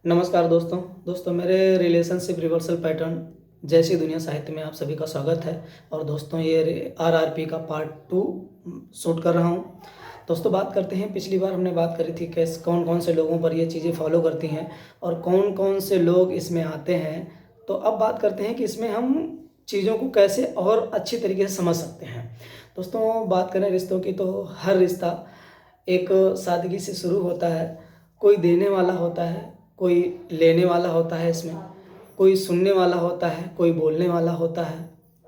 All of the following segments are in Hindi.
नमस्कार दोस्तों मेरे रिलेशनशिप रिवर्सल पैटर्न जैसी दुनिया साहित्य में आप सभी का स्वागत है। और दोस्तों ये आरआरपी का पार्ट 2 शूट कर रहा हूँ। दोस्तों बात करते हैं, पिछली बार हमने बात करी थी कैसे कौन कौन से लोगों पर ये चीज़ें फॉलो करती हैं और कौन कौन से लोग इसमें आते हैं। तो अब बात करते हैं कि इसमें हम चीज़ों को कैसे और अच्छी तरीके से समझ सकते हैं। दोस्तों बात करें रिश्तों की, तो हर रिश्ता एक सादगी से शुरू होता है। कोई देने वाला होता है, कोई लेने वाला होता है, इसमें कोई सुनने वाला होता है, कोई बोलने वाला होता है,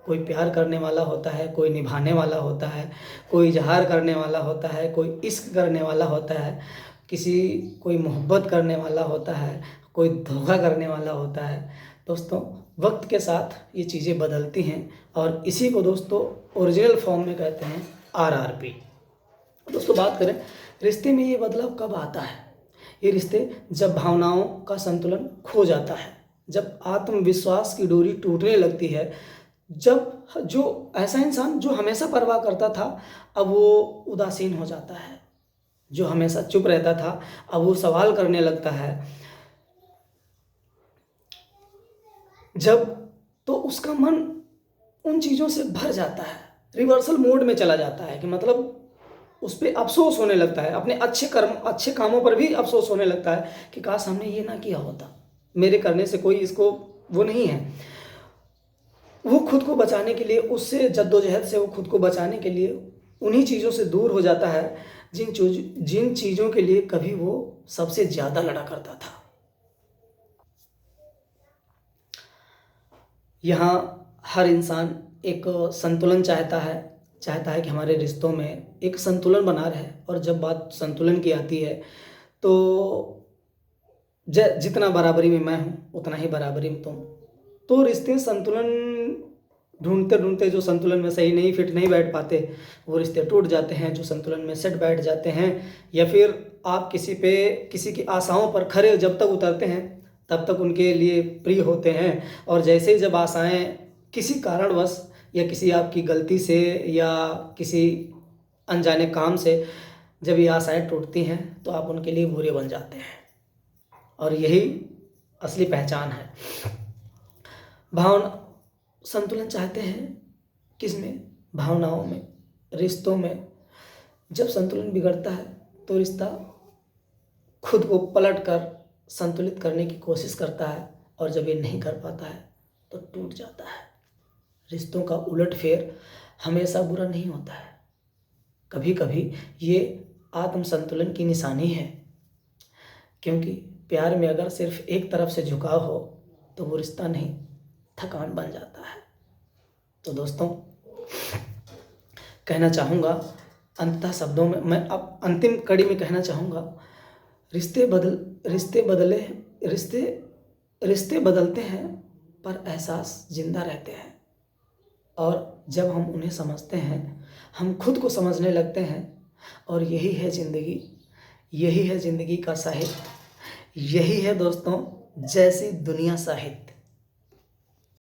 कोई प्यार करने वाला होता है, कोई निभाने वाला होता है, कोई इजहार करने वाला होता है, कोई इश्क करने वाला होता है, कोई मोहब्बत करने वाला होता है, कोई धोखा करने वाला होता है। दोस्तों वक्त के साथ ये चीज़ें बदलती हैं और इसी को दोस्तों ओरिजिनल फॉर्म में कहते हैं आरआरपी। दोस्तों बात करें रिश्ते में ये बदलाव कब आता है। ये रिश्ते जब भावनाओं का संतुलन खो जाता है, जब आत्मविश्वास की डोरी टूटने लगती है, जब जो ऐसा इंसान जो हमेशा परवाह करता था अब वो उदासीन हो जाता है, जो हमेशा चुप रहता था अब वो सवाल करने लगता है, जब तो उसका मन उन चीज़ों से भर जाता है, रिवर्सल मोड में चला जाता है कि मतलब उस पर अफसोस होने लगता है, अपने अच्छे कामों पर भी अफसोस होने लगता है कि काश हमने ये ना किया होता, मेरे करने से कोई इसको वो नहीं है। वो खुद को बचाने के लिए, उससे जद्दोजहद से वो खुद को बचाने के लिए उन्हीं चीज़ों से दूर हो जाता है जिन चीज़ों के लिए कभी वो सबसे ज़्यादा लड़ा करता था। यहाँ हर इंसान एक संतुलन चाहता है कि हमारे रिश्तों में एक संतुलन बना रहे। और जब बात संतुलन की आती है तो जितना बराबरी में मैं हूँ उतना ही बराबरी में तुम। तो रिश्ते संतुलन ढूंढते ढूंढते जो संतुलन में सही नहीं फिट नहीं बैठ पाते वो रिश्ते टूट जाते हैं। जो संतुलन में सेट बैठ जाते हैं या फिर आप किसी की आशाओं पर खरे जब तक उतरते हैं तब तक उनके लिए प्रिय होते हैं। और जैसे ही जब आशाएं किसी कारणवश या किसी आपकी गलती से या किसी अनजाने काम से जब ये आशाएं टूटती हैं तो आप उनके लिए बुरे बन जाते हैं। और यही असली पहचान है। भावना संतुलन चाहते हैं किसमें? भावनाओं में, रिश्तों में। जब संतुलन बिगड़ता है तो रिश्ता खुद को पलट कर संतुलित करने की कोशिश करता है और जब ये नहीं कर पाता है तो टूट जाता है। रिश्तों का उलटफेर हमेशा बुरा नहीं होता है, कभी कभी ये आत्म संतुलन की निशानी है। क्योंकि प्यार में अगर सिर्फ एक तरफ से झुकाव हो तो वो रिश्ता नहीं, थकान बन जाता है। तो दोस्तों कहना चाहूँगा अंततः शब्दों में, मैं अब अंतिम कड़ी में कहना चाहूँगा, रिश्ते बदलते हैं पर एहसास जिंदा रहते हैं। और जब हम उन्हें समझते हैं हम खुद को समझने लगते हैं। और यही है ज़िंदगी का साहित्य, यही है दोस्तों जैसी दुनिया साहित्य।